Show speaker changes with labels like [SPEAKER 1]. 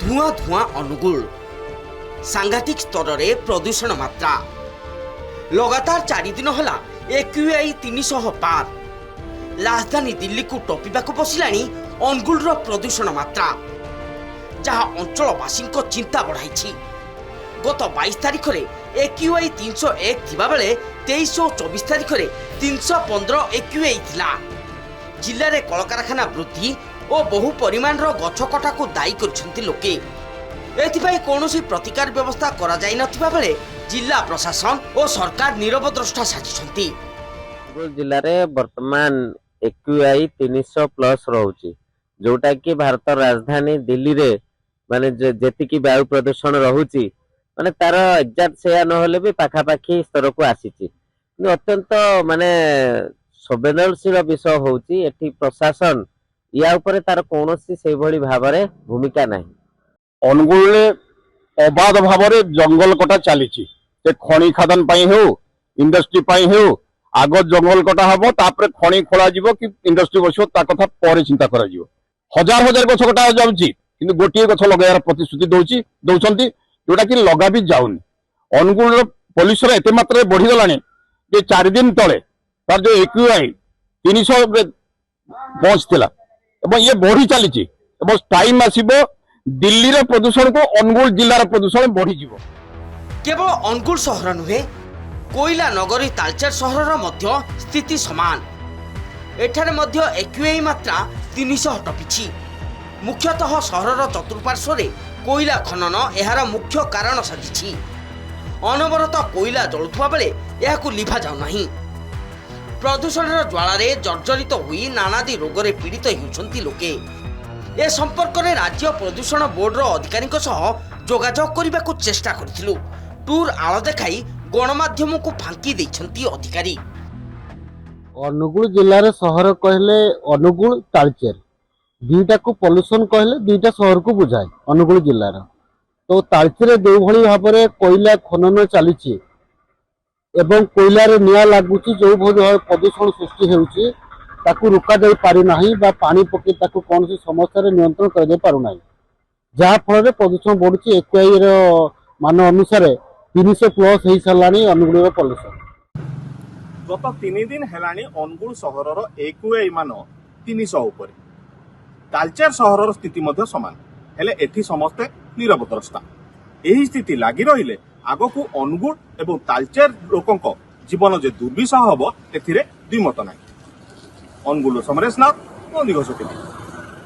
[SPEAKER 1] धुआं धुआं अनुगुल सांघातिक स्तर में प्रदूषण मात्रा लगातार 4 दिन है AQI 300 पार राजधानी दिल्ली को टपिबा को बसिलानी अनुगुल प्रदूषण मात्रा जहाँ अंचलवासी चिंता बढ़ाई। गत 22 तारिख में AQI 301 थिबा बेले 23 और 24 तारिख में 315 AQI थिला। जिले में कलकारखाना वृद्धि और बहु परिमाण गछ कटा को दायी कर लोके एथिपाई कौनसी प्रतिकार व्यवस्था करा जाई नथिबा बेले जिला प्रशासन और सरकार नीरव द्रष्टा साजिछंती।
[SPEAKER 2] जिले में वर्तमान AQI 300 प्लस रोची जोटा कि भारत राजधानी दिल्ली रे माने जेतिकी वायु प्रदूषण रोची माने तार एग्जैक्ट सेया नहले भी पाखापाखी स्तर को आसीची अत्यंत माने संवेदनशील विषय होची। एठी प्रशासन या ऊपर तार कौनसी से भली भाबरे भूमिका नाही।
[SPEAKER 3] अनुगुल अबाध भाव जंगल कटा चली खनि खादान हो इंडस्ट्री हो आग जंगल कटा हम तापर खनि खोल कि इंडस्ट्री बस कथा पर चिंता कर हजार हजार गछ कटा जाऊँगी कि गोटे गछ लगार प्रतिश्रुति दौरान जोटा कि लगा भी जाऊनी। अनुगुल पॉल्यूशन एत मात्रा बढ़ीगला जे 4 दिन तले तार जो AQI 300 पहुंचला ये बढ़ी चली टाइम आसब दिल्ली रे प्रदूषण को अनुगुल जिलार प्रदूषण बढ़ी जीवो।
[SPEAKER 1] केवल अनुगुल सहर नुहे कोइला नगरी तालचेर सहर मध्य स्थिति समान एठारे मध्य AQI मात्रा 300 टपिछि। मुख्यतः सहरर चतुर्पार्श्व रे कोइला खनन एहार मुख्य कारण साजिछि। अनवरत कोइला जळुथुवा बेले एहाकु लिभा जाउ नाही। प्रदूषणर ज्वालारे जर्जरित होई नानादी रोगरे पीड़ित हेउछन्ति लोके। ए संपर्क में राज्य प्रदूषण बोर्डर अधिकारी जोगाजोग करने को चेष्टा करथिलु। टूर आळ देखाई गणमाध्यम को फांकी दैछन्ति अधिकारी।
[SPEAKER 4] अनुगुल जिले सहर कहले अनुगुल तालचेर दुईटा को पॉल्यूशन कहले दुईटा सहर को बुझाए। अनुगुल जिलार तो तालचेर जो भली भाव में कोयला खनन चली एवं कोयलार निआ लगुच जो भाव प्रदूषण सृष्टि होउची ताकू रुका जाई पारि नाही बा पानी पके ताकू कौन सी समस्या रे नियंत्रण कर जाई पारु नाही जहा फल प्रदूषण बढ़ुची। AQI रो मान अनुसार 300 प्लस हो सारानी अनुगुल पॉल्यूशन।
[SPEAKER 5] गत 3 दिन हेलानी अनुगुल सहरर AQI मान 300 ऊपर तालचेर सहरर स्थिति मध्य समान हेले एठी समस्ते नीरव द्रष्टा। एही स्थिति लागि रहिले आगकू अनुगुल एवं तालचेर लोकंक जीवन जे दुर्विषह हबो एथिरे द्विमत नाही। अनुगुल समरेश नाथ, दिगस टीवी।